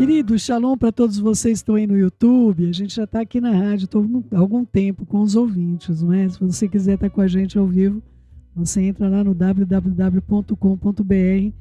Querido, shalom para todos vocês que estão aí no YouTube. A gente já está aqui na rádio há algum tempo com os ouvintes, não é? Se você quiser estar com a gente ao vivo, você entra lá no www.com.br e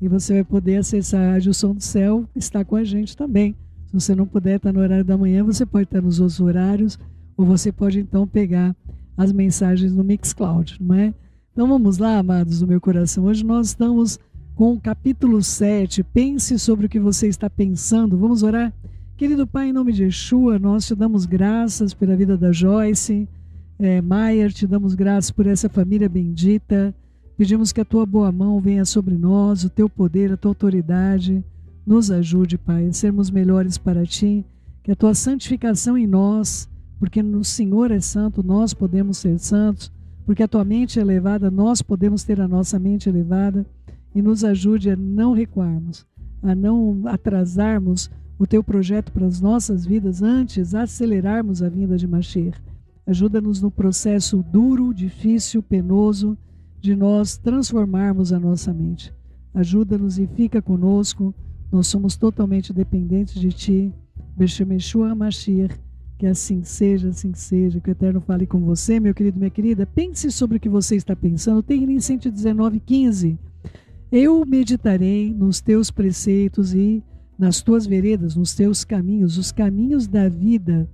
você vai poder acessar a Rádio Som do Céu e estar com a gente também. Se você não puder estar no horário da manhã, você pode estar nos outros horários, ou você pode então pegar as mensagens no Mixcloud, não é? Então vamos lá, amados do meu coração. Hoje nós estamos com o capítulo 7, pense sobre o que você está pensando. Vamos orar? Querido Pai, em nome de Yeshua, nós te damos graças pela vida da Joyce, Maier, te damos graças por essa família bendita. Pedimos que a tua boa mão venha sobre nós, o teu poder, a tua autoridade. Nos ajude, Pai, a sermos melhores para ti, que a tua santificação em nós, porque no Senhor é santo, nós podemos ser santos, porque a tua mente é elevada, nós podemos ter a nossa mente elevada. E nos ajude a não recuarmos, a não atrasarmos o teu projeto para as nossas vidas, antes acelerarmos a vinda de Mashiach. Ajuda-nos no processo duro, difícil, penoso, de nós transformarmos a nossa mente. Ajuda-nos e fica conosco, nós somos totalmente dependentes de ti. Beshem Yeshua Mashiach, que assim seja, que o Eterno fale com você, meu querido, minha querida. Pense sobre o que você está pensando. Tem em 119:15. Eu meditarei nos teus preceitos e nas tuas veredas, nos teus caminhos, os caminhos da vida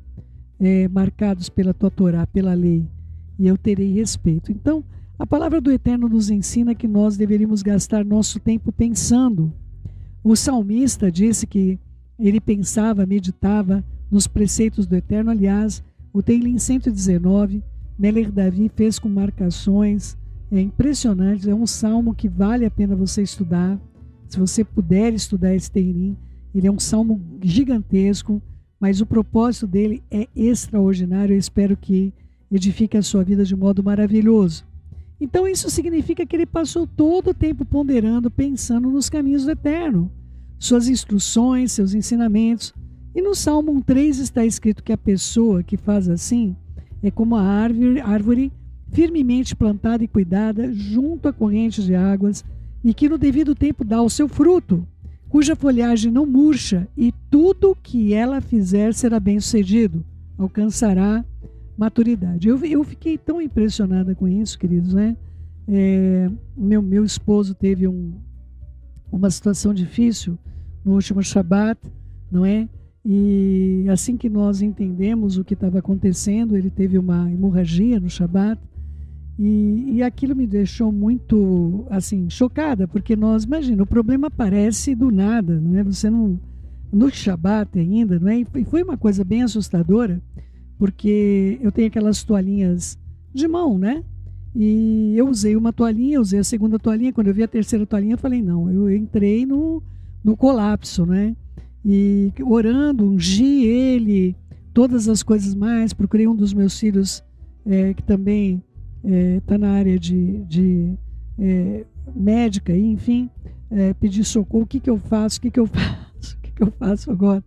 marcados pela tua Torá, pela lei, e eu terei respeito. Então, a palavra do Eterno nos ensina que nós deveríamos gastar nosso tempo pensando. O salmista disse que ele pensava, meditava nos preceitos do Eterno. Aliás, o Teilim 119, Meler Davi fez com marcações. É impressionante, é um salmo que vale a pena você estudar. Se você puder estudar esse Teilim, ele é um salmo gigantesco, mas o propósito dele é extraordinário. Eu espero que edifique a sua vida de modo maravilhoso. Então isso significa que ele passou todo o tempo ponderando, pensando nos caminhos do Eterno, suas instruções, seus ensinamentos. E no Salmo 1:3 está escrito que a pessoa que faz assim é como a árvore firmemente plantada e cuidada junto a correntes de águas, e que no devido tempo dá o seu fruto, cuja folhagem não murcha, e tudo que ela fizer será bem sucedido, alcançará maturidade. Eu fiquei tão impressionada com isso, queridos, né? Meu esposo teve uma situação difícil no último Shabat, não é? E assim que nós entendemos o que estava acontecendo, ele teve uma hemorragia no Shabat. E aquilo me deixou muito, assim, chocada, porque imagina, o problema aparece do nada, não é? Você não, no Shabat ainda, não é? E foi uma coisa bem assustadora, porque eu tenho aquelas toalhinhas de mão, né? E eu usei uma toalhinha, usei a segunda toalhinha, quando eu vi a terceira toalhinha, eu falei, não, eu entrei no colapso, né? E orando, ungi ele, todas as coisas mais, procurei um dos meus filhos, que também está na área de médica, e, enfim, pedir socorro. O que eu faço? O que eu faço agora?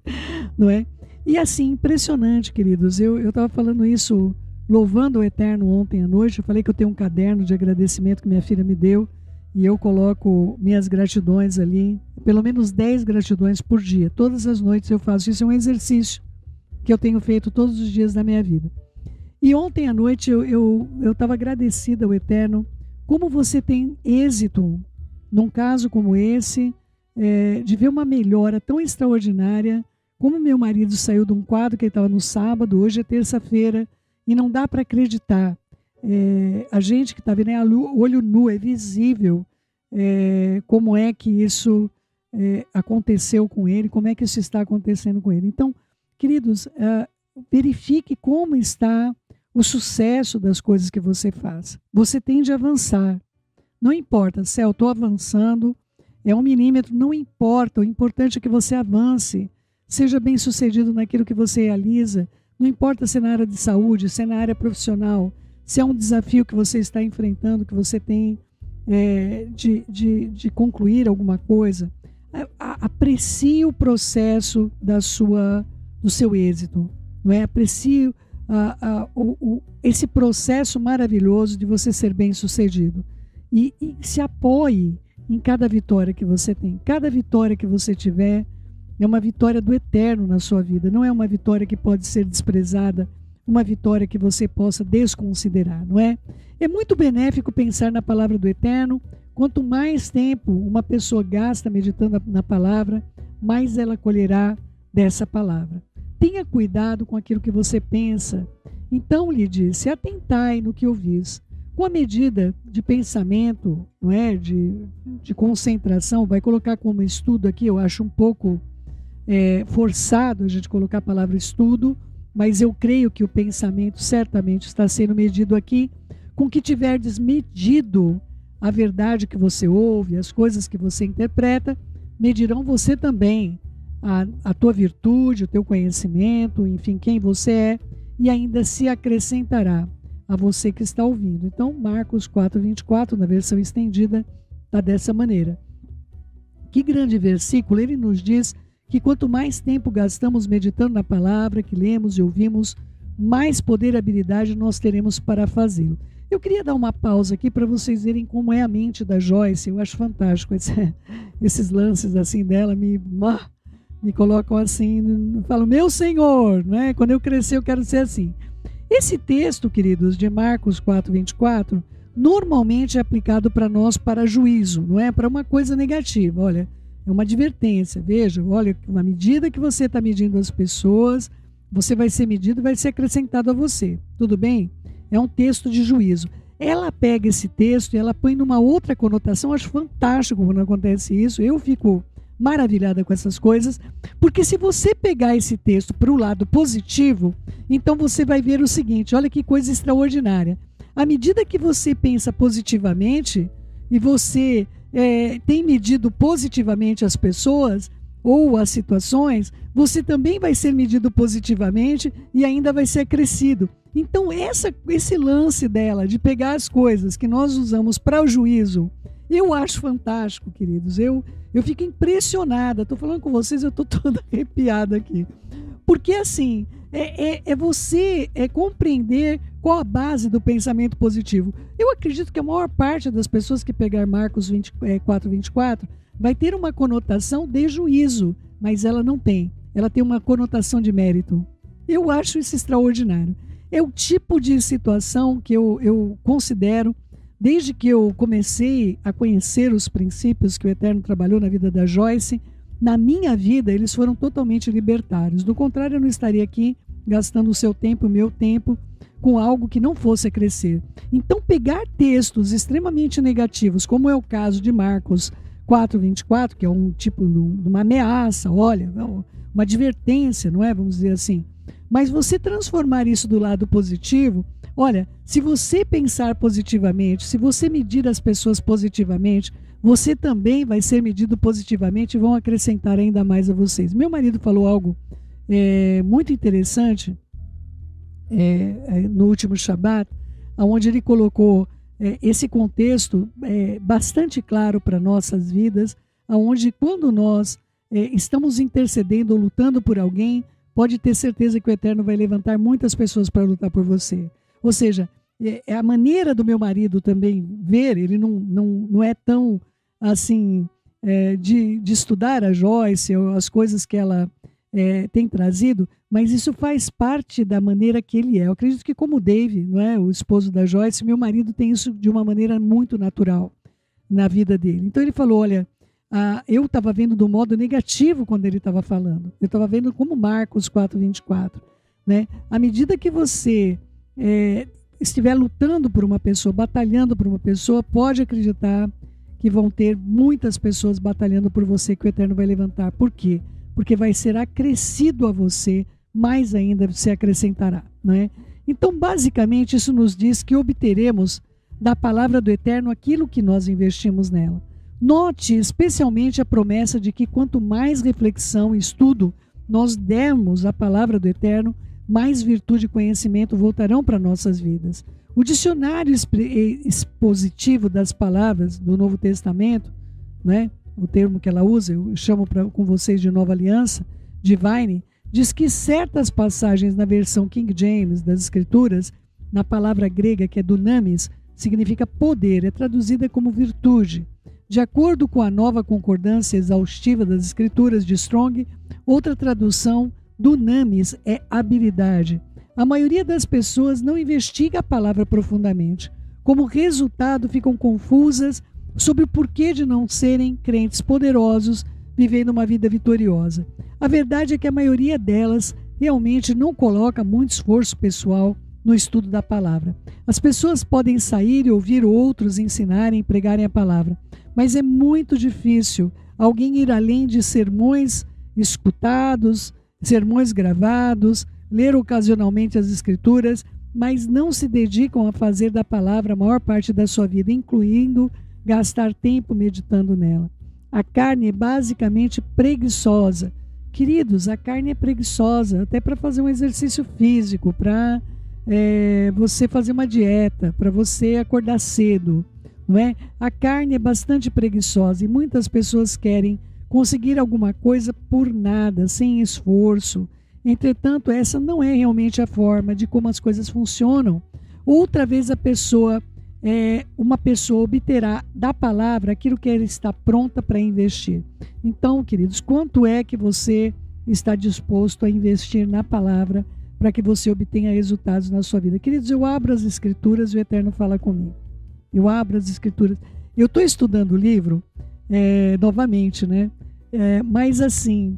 Não é? E assim, impressionante, queridos. Eu estava falando isso, louvando o Eterno ontem à noite. Eu falei que eu tenho um caderno de agradecimento que minha filha me deu, e eu coloco minhas gratidões ali, pelo menos 10 gratidões por dia. Todas as noites eu faço isso. É um exercício que eu tenho feito todos os dias da minha vida. E ontem à noite eu estava agradecida ao Eterno. Como você tem êxito num caso como esse, de ver uma melhora tão extraordinária. Como meu marido saiu de um quadro que ele estava no sábado, hoje é terça-feira, e não dá para acreditar. A gente que está vendo, olho nu, é visível como é que isso aconteceu com ele, como é que isso está acontecendo com ele. Então, queridos, verifique como está o sucesso das coisas que você faz. Você tende a avançar. Não importa, Céu, estou avançando, é 1 milímetro, não importa. O importante é que você avance. Seja bem sucedido naquilo que você realiza. Não importa se é na área de saúde, se é na área profissional, se é um desafio que você está enfrentando, que você tem de concluir alguma coisa. Aprecie o processo do seu êxito. Não é? Aprecie esse processo maravilhoso de você ser bem sucedido. E se apoie em cada vitória que você tem. Cada vitória que você tiver, é uma vitória do eterno na sua vida, não é uma vitória que pode ser desprezada, uma vitória que você possa desconsiderar, não é? É muito benéfico pensar na palavra do eterno. Quanto mais tempo uma pessoa gasta meditando na palavra, mais ela colherá dessa palavra. Tenha cuidado com aquilo que você pensa. Então lhe disse: atentai no que ouvis. Com a medida de pensamento, não é, de concentração, vai colocar como estudo aqui, eu acho um pouco forçado a gente colocar a palavra estudo, mas eu creio que o pensamento certamente está sendo medido aqui. Com que tiverdes medido a verdade que você ouve, as coisas que você interpreta, medirão você também a tua virtude, o teu conhecimento, enfim, quem você é, e ainda se acrescentará a você que está ouvindo. Então, Marcos 4:24, na versão estendida, está dessa maneira. Que grande versículo! Ele nos diz que quanto mais tempo gastamos meditando na palavra que lemos e ouvimos, mais poder e habilidade nós teremos para fazê-lo. Eu queria dar uma pausa aqui para vocês verem como é a mente da Joyce. Eu acho fantástico esses lances assim dela, me colocam assim, falo, meu Senhor, né? Quando eu crescer eu quero ser assim. Esse texto, queridos, de Marcos 4:24, normalmente é aplicado para nós para juízo, não é? Para uma coisa negativa. Olha, é uma advertência. Veja, olha, na medida que você está medindo as pessoas, você vai ser medido e vai ser acrescentado a você. Tudo bem? É um texto de juízo. Ela pega esse texto e ela põe numa outra conotação. Eu acho fantástico quando acontece isso. Eu fico maravilhada com essas coisas, porque se você pegar esse texto para o lado positivo, então você vai ver o seguinte, olha que coisa extraordinária. À medida que você pensa positivamente e você tem medido positivamente as pessoas ou as situações, você também vai ser medido positivamente e ainda vai ser acrescido. Então esse lance dela de pegar as coisas que nós usamos para o juízo, eu acho fantástico, queridos. Eu fico impressionada. Estou falando com vocês, eu estou toda arrepiada aqui. Porque assim, você compreender qual a base do pensamento positivo. Eu acredito que a maior parte das pessoas que pegar Marcos 4:24 vai ter uma conotação de juízo, mas ela não tem. Ela tem uma conotação de mérito. Eu acho isso extraordinário. É o tipo de situação que eu considero, desde que eu comecei a conhecer os princípios que o Eterno trabalhou na vida da Joyce, na minha vida eles foram totalmente libertários. Do contrário, eu não estaria aqui gastando o seu tempo, o meu tempo, com algo que não fosse a crescer. Então, pegar textos extremamente negativos, como é o caso de Marcos 4:24, que é um tipo de uma ameaça, olha, uma advertência, não é? Vamos dizer assim. Mas você transformar isso do lado positivo, olha, se você pensar positivamente, se você medir as pessoas positivamente, você também vai ser medido positivamente e vão acrescentar ainda mais a vocês. Meu marido falou algo muito interessante no último Shabat, onde ele colocou esse contexto bastante claro para nossas vidas, onde quando nós estamos intercedendo ou lutando por alguém, pode ter certeza que o Eterno vai levantar muitas pessoas para lutar por você. Ou seja, a maneira do meu marido também ver, ele não é tão assim de estudar a Joyce, as coisas que ela tem trazido, mas isso faz parte da maneira que ele é. Eu acredito que como o Dave, não é, o esposo da Joyce, meu marido tem isso de uma maneira muito natural na vida dele. Então ele falou, olha, eu estava vendo do modo negativo quando ele estava falando. Eu estava vendo como Marcos 4:24. Né? À medida que você estiver lutando por uma pessoa, batalhando por uma pessoa, pode acreditar que vão ter muitas pessoas batalhando por você que o Eterno vai levantar. Por quê? Porque vai ser acrescido a você, mais ainda se acrescentará. Né? Então, basicamente, isso nos diz que obteremos da palavra do Eterno aquilo que nós investimos nela. Note especialmente a promessa de que quanto mais reflexão e estudo nós dermos à palavra do Eterno, mais virtude e conhecimento voltarão para nossas vidas. O dicionário expositivo das palavras do Novo Testamento, né, o termo que ela usa, eu chamo com vocês de Nova Aliança, Divine, diz que certas passagens na versão King James das Escrituras, na palavra grega que é dunamis, significa poder, é traduzida como virtude. De acordo com a nova concordância exaustiva das escrituras de Strong, outra tradução do Names é habilidade. A maioria das pessoas não investiga a palavra profundamente. Como resultado, ficam confusas sobre o porquê de não serem crentes poderosos vivendo uma vida vitoriosa. A verdade é que a maioria delas realmente não coloca muito esforço pessoal no estudo da palavra. As pessoas podem sair e ouvir outros ensinarem e pregarem a palavra, mas é muito difícil alguém ir além de sermões escutados, sermões gravados, ler ocasionalmente as escrituras, mas não se dedicam a fazer da palavra a maior parte da sua vida, incluindo gastar tempo meditando nela. A carne é basicamente preguiçosa. Queridos, a carne é preguiçosa até para fazer um exercício físico, para você fazer uma dieta, para você acordar cedo, não é? A carne é bastante preguiçosa e muitas pessoas querem conseguir alguma coisa por nada, sem esforço. Entretanto, essa não é realmente a forma de como as coisas funcionam. Outra vez uma pessoa obterá da palavra aquilo que ela está pronta para investir. Então, queridos, quanto é que você está disposto a investir na palavra para que você obtenha resultados na sua vida? Queridos, eu abro as escrituras e o Eterno fala comigo. Eu abro as escrituras. Eu estou estudando o livro novamente, né? Mas assim,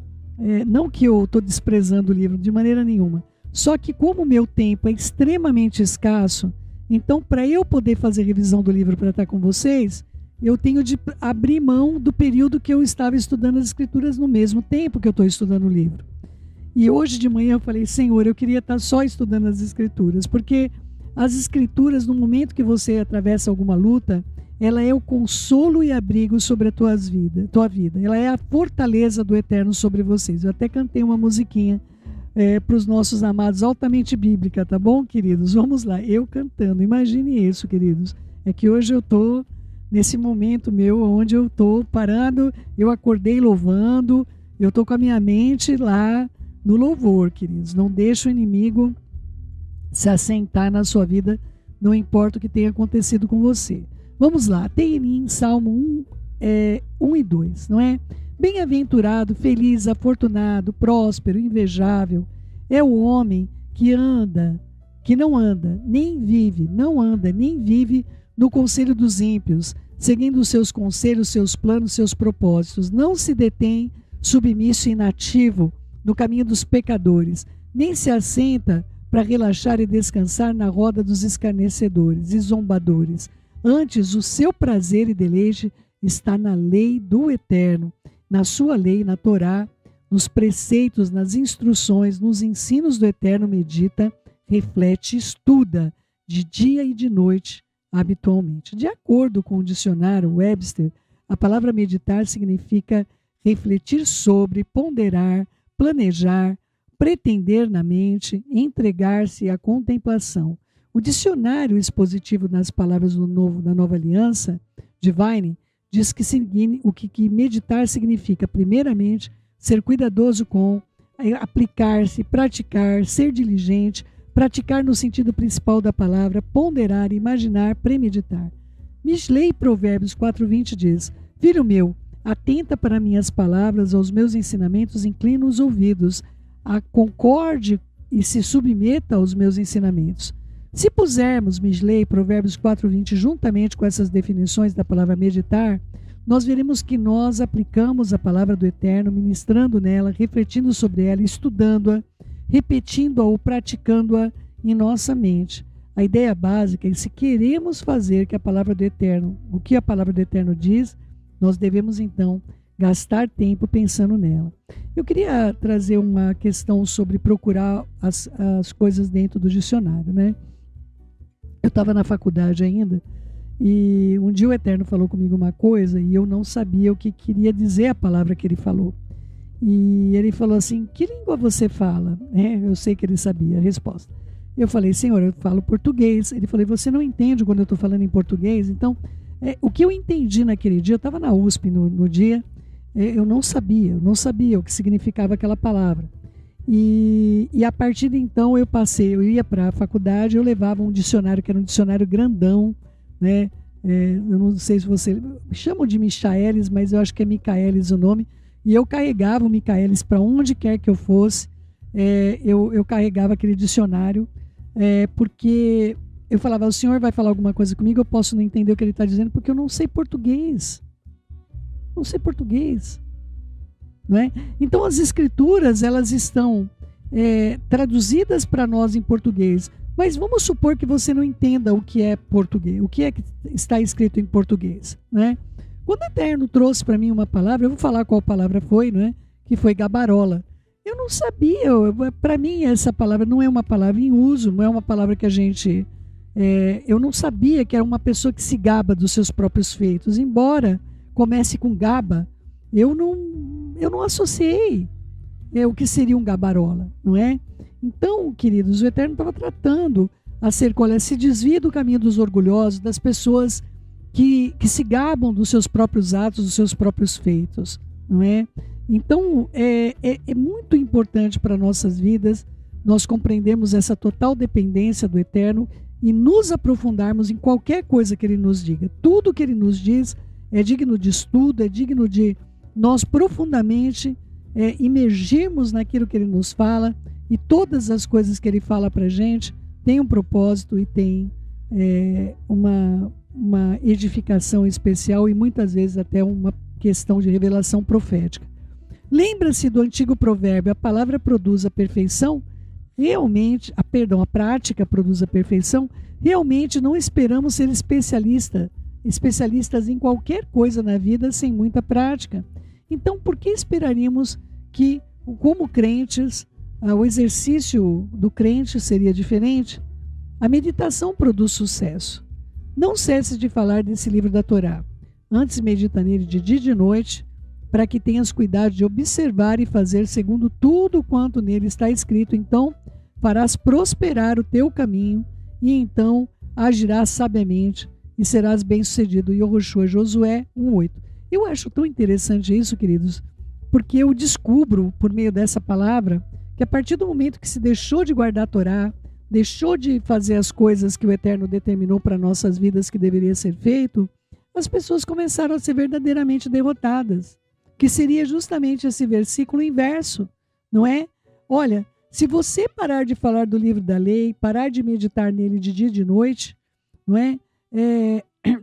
não que eu estou desprezando o livro de maneira nenhuma. Só que como o meu tempo é extremamente escasso, então para eu poder fazer revisão do livro para estar com vocês, eu tenho de abrir mão do período que eu estava estudando as escrituras no mesmo tempo que eu estou estudando o livro. E hoje de manhã eu falei, Senhor, eu queria estar só estudando as escrituras, porque as escrituras, no momento que você atravessa alguma luta, ela é o consolo e abrigo sobre a tua vida. Ela é a fortaleza do Eterno sobre vocês. Eu até cantei uma musiquinha para os nossos amados, altamente bíblica, tá bom, queridos? Vamos lá, eu cantando. Imagine isso, queridos. É que hoje eu estou nesse momento meu, onde eu estou parando, eu acordei louvando, eu estou com a minha mente lá no louvor, queridos. Não deixa o inimigo se assentar na sua vida, não importa o que tenha acontecido com você. Vamos lá, tem em Salmo 1 e 2, não é? Bem-aventurado, feliz, afortunado, próspero, invejável é o homem que não anda, nem vive no conselho dos ímpios, seguindo os seus conselhos, seus planos, seus propósitos. Não se detém submisso e inativo no caminho dos pecadores, nem se assenta para relaxar e descansar na roda dos escarnecedores e zombadores. Antes, o seu prazer e deleite está na lei do Eterno, na sua lei, na Torá, nos preceitos, nas instruções, nos ensinos do Eterno medita, reflete, estuda, de dia e de noite, habitualmente. De acordo com o dicionário Webster, a palavra meditar significa refletir sobre, ponderar, planejar, pretender na mente, entregar-se à contemplação. O dicionário expositivo nas palavras da Nova Aliança, Divine, diz que meditar significa, primeiramente, ser cuidadoso com, aplicar-se, praticar, ser diligente, praticar no sentido principal da palavra, ponderar, imaginar, premeditar. Mishlei Provérbios 4:20 diz, filho meu, atenta para minhas palavras, aos meus ensinamentos, inclina os ouvidos, concorde e se submeta aos meus ensinamentos. Se pusermos Mishlei, Provérbios 4:20, juntamente com essas definições da palavra meditar, nós veremos que nós aplicamos a palavra do Eterno, ministrando nela, refletindo sobre ela, estudando-a, repetindo-a ou praticando-a em nossa mente. A ideia básica é que se queremos fazer que a palavra do Eterno, o que a palavra do Eterno diz, nós devemos então gastar tempo pensando nela. Eu queria trazer uma questão sobre procurar as coisas dentro do dicionário, né? Eu estava na faculdade ainda e um dia o Eterno falou comigo uma coisa e eu não sabia o que queria dizer a palavra que ele falou. E ele falou assim, que língua você fala? Eu sei que ele sabia a resposta. Eu falei, Senhor, eu falo português. Ele falou, você não entende quando eu estou falando em português? Então, o que eu entendi naquele dia, eu estava na USP no dia, eu não sabia o que significava aquela palavra. E a partir de então eu ia para a faculdade, eu levava um dicionário, que era um dicionário grandão, né? Eu não sei se você... Chamam de Michaelis, mas eu acho que é Michaelis o nome. E eu carregava o Michaelis para onde quer que eu fosse. Eu carregava aquele dicionário, porque eu falava, o senhor vai falar alguma coisa comigo, eu posso não entender o que ele está dizendo, porque eu não sei português. Não sei português. Não é? Então as escrituras, elas estão traduzidas para nós em português. Mas vamos supor que você não entenda o que é português, o que é que está escrito em português, né? Quando o Eterno trouxe para mim uma palavra, eu vou falar qual palavra foi, não é? Que foi gabarola. Eu não sabia, para mim essa palavra não é uma palavra em uso, não é uma palavra que a gente... eu não sabia que era uma pessoa que se gaba dos seus próprios feitos. Embora comece com gaba, eu não associei o que seria um gabarola, não é? Então, queridos, o Eterno estava tratando acerca, olha, se desvia do caminho dos orgulhosos, das pessoas que se gabam dos seus próprios atos, dos seus próprios feitos, não é? Então, é muito importante para nossas vidas nós compreendermos essa total dependência do Eterno e nos aprofundarmos em qualquer coisa que Ele nos diga. Tudo que Ele nos diz é digno de estudo, é digno de nós profundamente imergirmos naquilo que Ele nos fala, e todas as coisas que Ele fala para a gente têm um propósito e têm uma edificação especial e muitas vezes até uma questão de revelação profética. Lembra-se do antigo provérbio, a palavra produz a perfeição? Realmente, a prática produz a perfeição? Realmente não esperamos ser especialistas em qualquer coisa na vida sem muita prática. Então, por que esperaríamos que, como crentes, o exercício do crente seria diferente? A meditação produz sucesso. Não cesse de falar desse livro da Torá. Antes medita nele de dia e de noite, para que tenhas cuidado de observar e fazer segundo tudo quanto nele está escrito. Então farás prosperar o teu caminho e então agirás sabiamente e serás bem-sucedido. Yoshua, Josué 1:8. Eu acho tão interessante isso, queridos, porque eu descubro, por meio dessa palavra, que a partir do momento que se deixou de guardar a Torá, deixou de fazer as coisas que o Eterno determinou para nossas vidas que deveria ser feito, as pessoas começaram a ser verdadeiramente derrotadas, que seria justamente esse versículo inverso, não é? Olha, se você parar de falar do livro da lei, parar de meditar nele de dia e de noite, não é?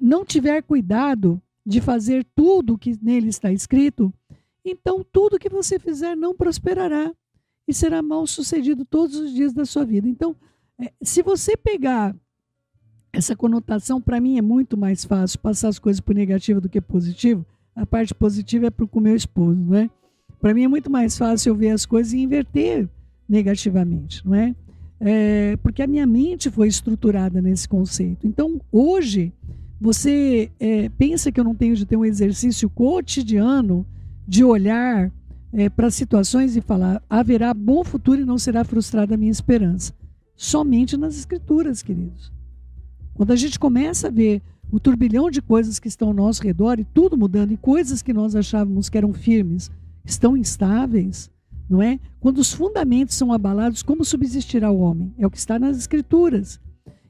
Não tiver cuidado de fazer tudo que nele está escrito, então tudo que você fizer não prosperará e será mal sucedido todos os dias da sua vida. Então, se você pegar essa conotação, para mim é muito mais fácil passar as coisas por negativo do que positivo. A parte positiva é com o meu esposo, não é? Para mim é muito mais fácil eu ver as coisas e inverter negativamente, não é? Porque a minha mente foi estruturada nesse conceito. Então, hoje, você pensa que eu não tenho de ter um exercício cotidiano de olhar para situações e falar, haverá bom futuro e não será frustrada a minha esperança. Somente nas Escrituras, queridos. Quando a gente começa a ver o turbilhão de coisas que estão ao nosso redor e tudo mudando, e coisas que nós achávamos que eram firmes, estão instáveis, não é? Quando os fundamentos são abalados, como subsistirá o homem? É o que está nas Escrituras.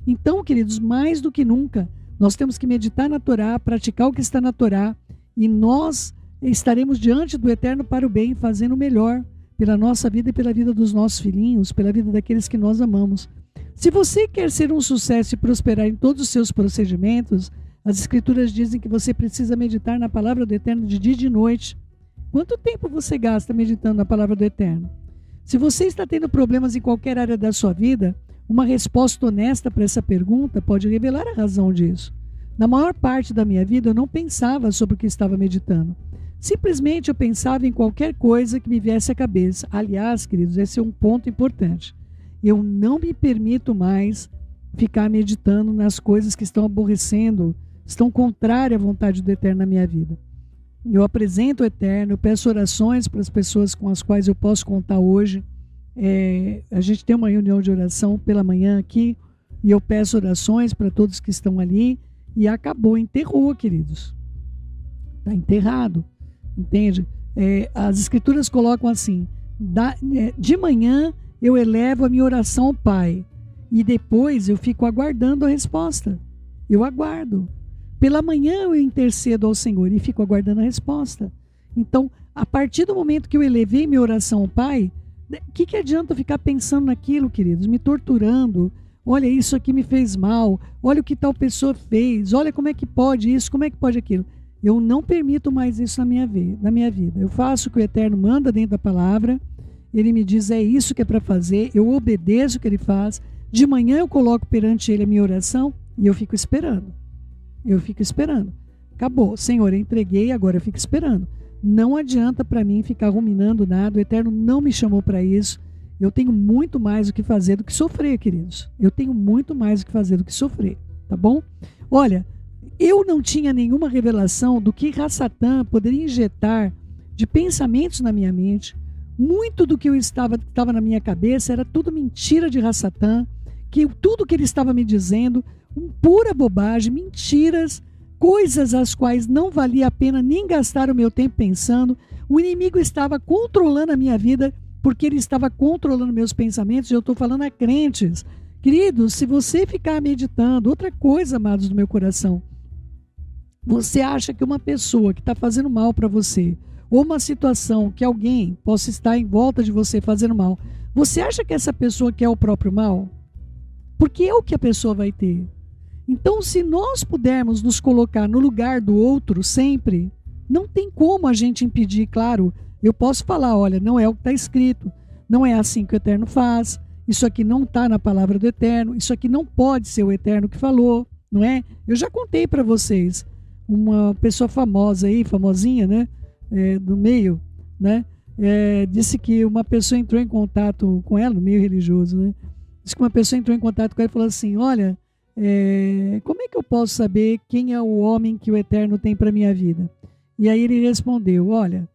Então, queridos, mais do que nunca, nós temos que meditar na Torá, praticar o que está na Torá, e nós estaremos diante do Eterno para o bem, fazendo o melhor pela nossa vida e pela vida dos nossos filhinhos, pela vida daqueles que nós amamos. Se você quer ser um sucesso e prosperar em todos os seus procedimentos, as Escrituras dizem que você precisa meditar na palavra do Eterno de dia e de noite. Quanto tempo você gasta meditando na palavra do Eterno? Se você está tendo problemas em qualquer área da sua vida, uma resposta honesta para essa pergunta pode revelar a razão disso. Na maior parte da minha vida, eu não pensava sobre o que estava meditando. Simplesmente eu pensava em qualquer coisa que me viesse à cabeça. Aliás, queridos, esse é um ponto importante. Eu não me permito mais ficar meditando nas coisas que estão aborrecendo, estão contrárias à vontade do Eterno na minha vida. Eu apresento o Eterno, eu peço orações para as pessoas com as quais eu posso contar hoje. A gente tem uma reunião de oração pela manhã aqui, e eu peço orações para todos que estão ali, e acabou, enterrou, queridos. Está enterrado, entende? As Escrituras colocam assim, de manhã eu elevo a minha oração ao Pai, e depois eu fico aguardando a resposta. Eu aguardo. Pela manhã eu intercedo ao Senhor e fico aguardando a resposta. Então, a partir do momento que eu elevei minha oração ao Pai, o que adianta eu ficar pensando naquilo, queridos? Me torturando. Olha, isso aqui me fez mal. Olha o que tal pessoa fez. Olha como é que pode isso, como é que pode aquilo. Eu não permito mais isso na minha vida. Eu faço o que o Eterno manda dentro da palavra. Ele me diz, é isso que é para fazer. Eu obedeço o que ele faz. De manhã eu coloco perante ele a minha oração e eu fico esperando. Acabou. Senhor, eu entreguei, agora eu fico esperando. Não adianta para mim ficar ruminando nada. O Eterno não me chamou para isso. Eu tenho muito mais o que fazer do que sofrer, queridos. Eu tenho muito mais o que fazer do que sofrer, tá bom? Olha, eu não tinha nenhuma revelação do que Rassatã poderia injetar de pensamentos na minha mente. Muito do que estava na minha cabeça era tudo mentira de Rassatã, que tudo que ele estava me dizendo, pura bobagem, mentiras, coisas às quais não valia a pena nem gastar o meu tempo pensando. O inimigo estava controlando a minha vida, porque ele estava controlando meus pensamentos, e eu estou falando a crentes. Queridos, se você ficar meditando, outra coisa, amados do meu coração, você acha que uma pessoa que está fazendo mal para você, ou uma situação que alguém possa estar em volta de você fazendo mal, você acha que essa pessoa quer o próprio mal? Porque é o que a pessoa vai ter. Então, se nós pudermos nos colocar no lugar do outro sempre, não tem como a gente impedir, claro. Eu posso falar, olha, não é o que está escrito, não é assim que o Eterno faz, isso aqui não está na palavra do Eterno, isso aqui não pode ser o Eterno que falou, não é? Eu já contei para vocês, uma pessoa famosa aí, famosinha, né, do meio, né, disse que uma pessoa entrou em contato com ela, no meio religioso, né, disse que uma pessoa entrou em contato com ela e falou assim, olha, como é que eu posso saber quem é o homem que o Eterno tem para minha vida? E aí ele respondeu, olha,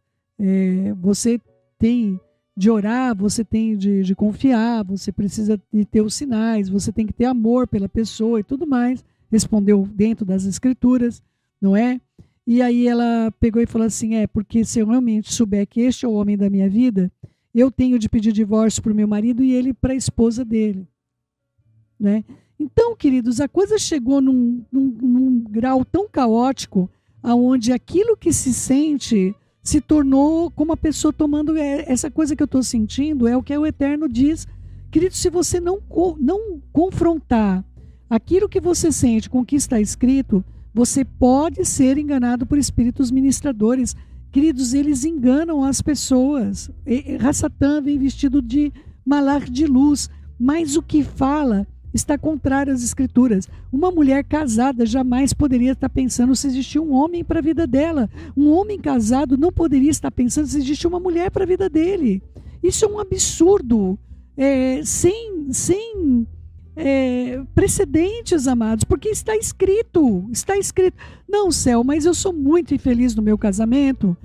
você tem de orar, você tem de confiar, você precisa de ter os sinais, você tem que ter amor pela pessoa e tudo mais. Respondeu dentro das escrituras, não é? E aí ela pegou e falou assim, porque se eu realmente souber que este é o homem da minha vida, eu tenho de pedir divórcio para o meu marido e ele para a esposa dele, né? Então, queridos, a coisa chegou num grau tão caótico, aonde aquilo que se sente se tornou como a pessoa tomando essa coisa que eu estou sentindo, é o que o Eterno diz. Querido, se você não confrontar aquilo que você sente com o que está escrito, você pode ser enganado por espíritos ministradores. Queridos, eles enganam as pessoas. Rassatã vem vestido de malar de luz, mas o que fala está contrário às escrituras. Uma mulher casada jamais poderia estar pensando se existia um homem para a vida dela. Um homem casado não poderia estar pensando se existia uma mulher para a vida dele. Isso é um absurdo, sem precedentes, amados, porque está escrito. Não, céu, mas eu sou muito infeliz no meu casamento.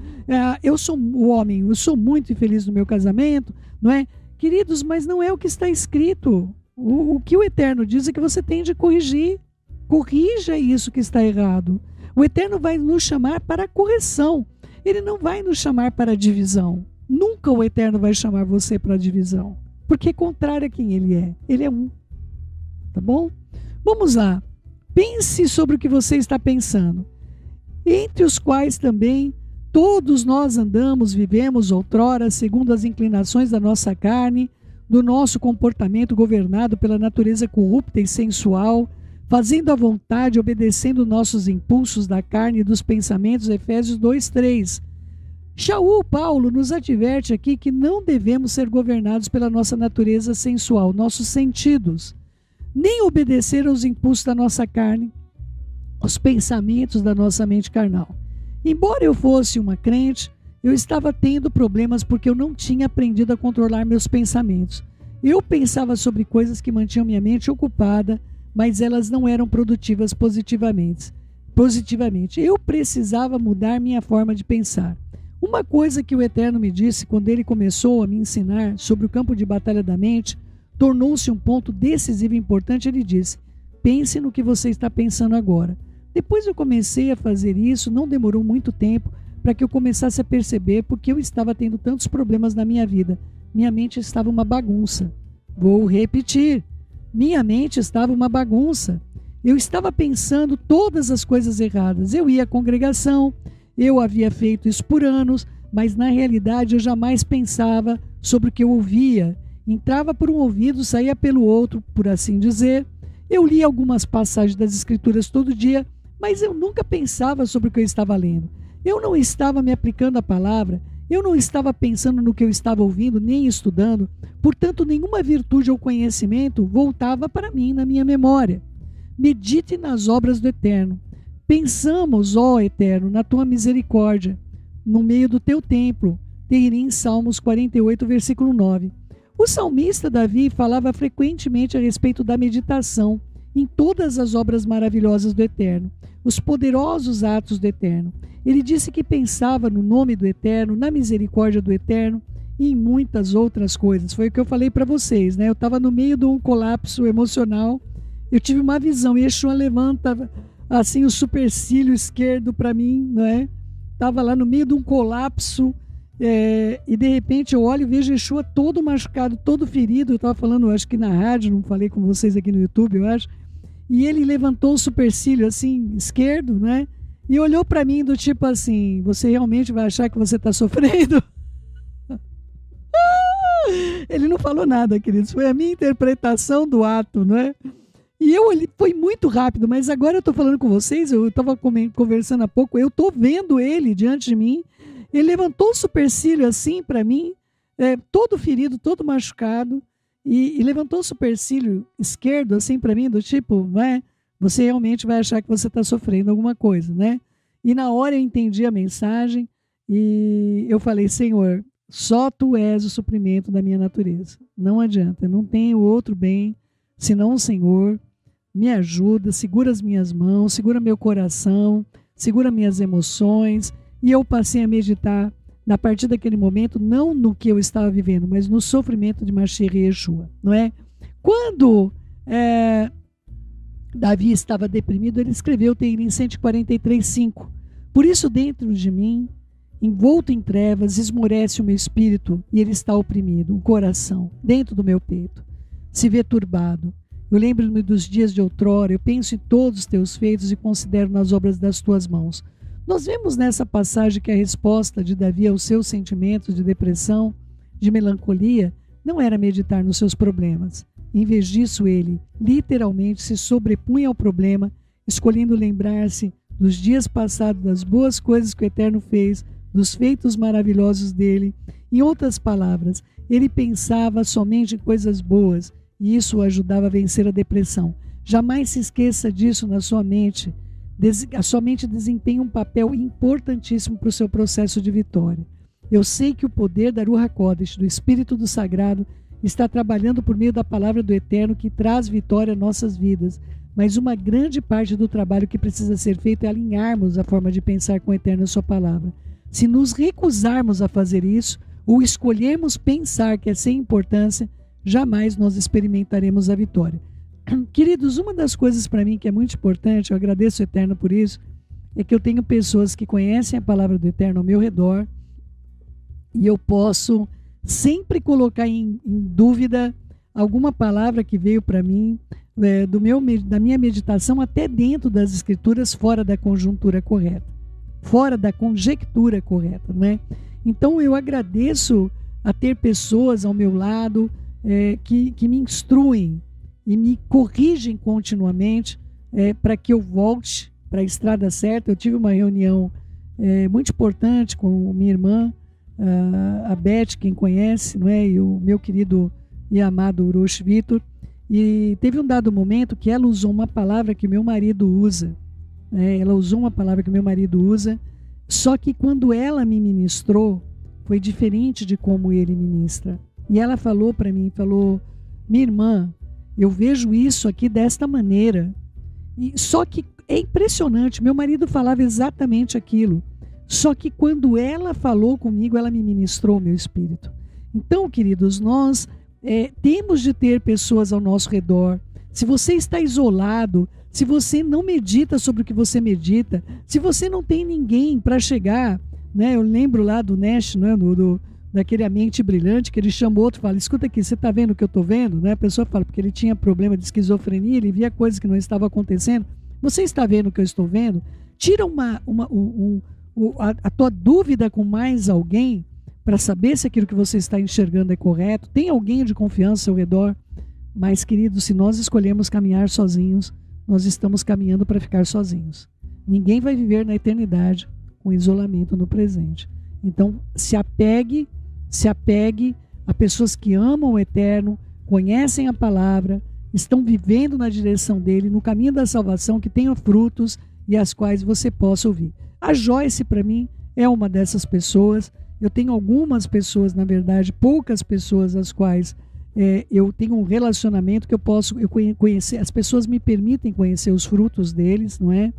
Eu sou o homem, eu sou muito infeliz no meu casamento, não é? Queridos, mas não é o que está escrito. O que o Eterno diz é que você tem de corrigir. Corrija isso que está errado. O Eterno vai nos chamar para a correção. Ele não vai nos chamar para a divisão. Nunca o Eterno vai chamar você para a divisão. Porque é contrário a quem ele é. Ele é um. Tá bom? Vamos lá. Pense sobre o que você está pensando. Entre os quais também todos nós andamos, vivemos outrora, segundo as inclinações da nossa carne, do nosso comportamento governado pela natureza corrupta e sensual, fazendo a vontade, obedecendo nossos impulsos da carne e dos pensamentos, Efésios 2:3. Shaul, Paulo, nos adverte aqui que não devemos ser governados pela nossa natureza sensual, nossos sentidos, nem obedecer aos impulsos da nossa carne, aos pensamentos da nossa mente carnal. Embora eu fosse uma crente, eu estava tendo problemas porque eu não tinha aprendido a controlar meus pensamentos. Eu pensava sobre coisas que mantinham minha mente ocupada, mas elas não eram produtivas positivamente. Eu precisava mudar minha forma de pensar. Uma coisa que o Eterno me disse quando ele começou a me ensinar sobre o campo de batalha da mente, tornou-se um ponto decisivo e importante. Ele disse, pense no que você está pensando agora. Depois eu comecei a fazer isso, não demorou muito tempo, para que eu começasse a perceber porque eu estava tendo tantos problemas na minha vida. Minha mente estava uma bagunça. Vou repetir. Minha mente estava uma bagunça. eu estava pensando todas as coisas erradas. Eu ia à congregação, eu havia feito isso por anos, mas na realidade eu jamais pensava sobre o que eu ouvia. Entrava por um ouvido, saía pelo outro, por assim dizer. Eu lia algumas passagens das Escrituras todo dia, mas eu nunca pensava sobre o que eu estava lendo. Eu não estava me aplicando a palavra, eu não estava pensando no que eu estava ouvindo, nem estudando. Portanto, nenhuma virtude ou conhecimento voltava para mim na minha memória. Medite nas obras do Eterno. Pensamos, ó Eterno, na tua misericórdia, no meio do teu templo. Tem Salmos 48, versículo 9. O salmista Davi falava frequentemente a respeito da meditação em todas as obras maravilhosas do Eterno, os poderosos atos do Eterno. Ele disse que pensava no nome do Eterno, na misericórdia do Eterno e em muitas outras coisas. Foi o que eu falei para vocês, né? Eu estava no meio de um colapso emocional, eu tive uma visão, Yeshua levanta assim o supercílio esquerdo para mim, não é? Estava lá no meio de um colapso, e de repente eu olho e vejo Yeshua todo machucado, todo ferido. Eu estava falando, acho que na rádio, não falei com vocês aqui no YouTube, eu acho. E ele levantou o supercílio assim, esquerdo, né? E olhou para mim do tipo assim, você realmente vai achar que você está sofrendo? Ele não falou nada, queridos. Foi a minha interpretação do ato, não é? E foi muito rápido, mas agora eu estou falando com vocês, eu estava conversando há pouco, eu estou vendo ele diante de mim. Ele levantou o supercílio assim para mim, todo ferido, todo machucado, e levantou o supercílio esquerdo assim para mim, do tipo, né? Você realmente vai achar que você está sofrendo alguma coisa, né? E na hora eu entendi a mensagem e eu falei, Senhor, só Tu és o suprimento da minha natureza. Não adianta, eu não tenho outro bem senão o Senhor. Me ajuda, segura as minhas mãos, segura meu coração, segura minhas emoções. E eu passei a meditar, a partir daquele momento, não no que eu estava vivendo, mas no sofrimento de Mashiach e Yeshua, não é? Quando Davi estava deprimido, ele escreveu em 143:5. Por isso dentro de mim, envolto em trevas, esmorece o meu espírito e ele está oprimido, o coração, dentro do meu peito, se vê turbado. Eu lembro-me dos dias de outrora, eu penso em todos os teus feitos e considero nas obras das tuas mãos. Nós vemos nessa passagem que a resposta de Davi aos seus sentimentos de depressão, de melancolia, não era meditar nos seus problemas. Em vez disso, ele literalmente se sobrepunha ao problema, escolhendo lembrar-se dos dias passados, das boas coisas que o Eterno fez, dos feitos maravilhosos dele. Em outras palavras, ele pensava somente em coisas boas, e isso o ajudava a vencer a depressão. Jamais se esqueça disso na sua mente. A sua mente desempenha um papel importantíssimo para o seu processo de vitória. Eu sei que o poder da Ruach HaKodesh, do Espírito do Sagrado, está trabalhando por meio da palavra do Eterno que traz vitória às nossas vidas, mas uma grande parte do trabalho que precisa ser feito é alinharmos a forma de pensar com o Eterno e a sua palavra. Se nos recusarmos a fazer isso, ou escolhermos pensar que é sem importância, jamais nós experimentaremos a vitória. Queridos, uma das coisas para mim que é muito importante, eu agradeço o Eterno por isso, é que eu tenho pessoas que conhecem a palavra do Eterno ao meu redor e eu posso sempre colocar em dúvida alguma palavra que veio para mim, da minha meditação, até dentro das Escrituras, fora da conjuntura correta, fora da conjectura correta, não é? Então eu agradeço a ter pessoas ao meu lado que me instruem e me corrigem continuamente para que eu volte para a estrada certa. Eu tive uma reunião muito importante com minha irmã, a Beth, quem conhece, não é? E o meu querido e amado Urosh Vitor, e teve um dado momento que ela usou uma palavra que meu marido usa, ela usou uma palavra que meu marido usa, só que quando ela me ministrou, foi diferente de como ele ministra. E ela falou para mim, minha irmã, eu vejo isso aqui desta maneira. Só que é impressionante, meu marido falava exatamente aquilo. Só que quando ela falou comigo, ela me ministrou o meu espírito. Então, queridos, nós temos de ter pessoas ao nosso redor. Se você está isolado, se você não medita sobre o que você medita, se você não tem ninguém para chegar, né? Eu lembro lá do Nash, né? do daquele mente brilhante, que ele chama o outro e fala, escuta aqui, você está vendo o que eu estou vendo? Né? A pessoa fala, porque ele tinha problema de esquizofrenia, ele via coisas que não estavam acontecendo. Você está vendo o que eu estou vendo? Tira a tua dúvida com mais alguém para saber se aquilo que você está enxergando é correto. Tem alguém de confiança ao redor. Mas, querido, se nós escolhemos caminhar sozinhos, nós estamos caminhando para ficar sozinhos. Ninguém vai viver na eternidade com isolamento no presente. Então, se apegue a pessoas que amam o eterno, conhecem a palavra, estão vivendo na direção dele, no caminho da salvação, que tenham frutos e as quais você possa ouvir. A Joyce, para mim, é uma dessas pessoas. Eu tenho algumas pessoas, na verdade, poucas pessoas as quais eu tenho um relacionamento que eu conhecer. As pessoas me permitem conhecer os frutos deles, não é?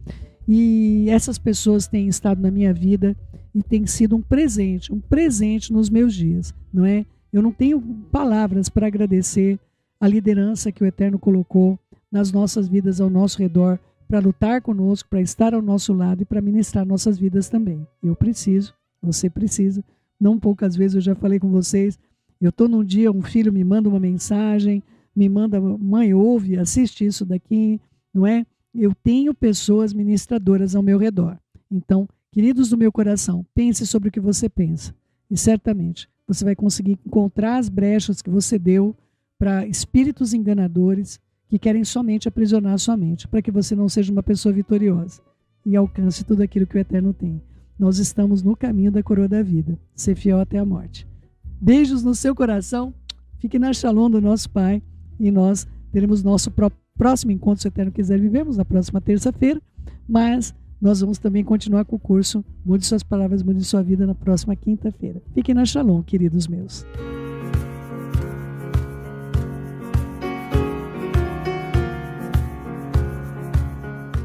E essas pessoas têm estado na minha vida e tem sido um presente nos meus dias, não é? Eu não tenho palavras para agradecer a liderança que o Eterno colocou nas nossas vidas, ao nosso redor, para lutar conosco, para estar ao nosso lado e para ministrar nossas vidas também. Eu preciso, você precisa. Não poucas vezes eu já falei com vocês, eu estou num dia, um filho me manda uma mensagem, me manda, mãe, ouve, assiste isso daqui, não é? Eu tenho pessoas ministradoras ao meu redor. Então, queridos do meu coração, pense sobre o que você pensa. E certamente você vai conseguir encontrar as brechas que você deu para espíritos enganadores que querem somente aprisionar a sua mente, para que você não seja uma pessoa vitoriosa e alcance tudo aquilo que o Eterno tem. Nós estamos no caminho da coroa da vida. Ser fiel até a morte. Beijos no seu coração. Fique na Shalom do nosso Pai. E nós teremos nosso próximo encontro, se o Eterno quiser, vivemos na próxima terça-feira. Mas nós vamos também continuar com o curso Mude Suas Palavras, Mude Sua Vida na próxima quinta-feira. Fiquem na Shalom, queridos meus.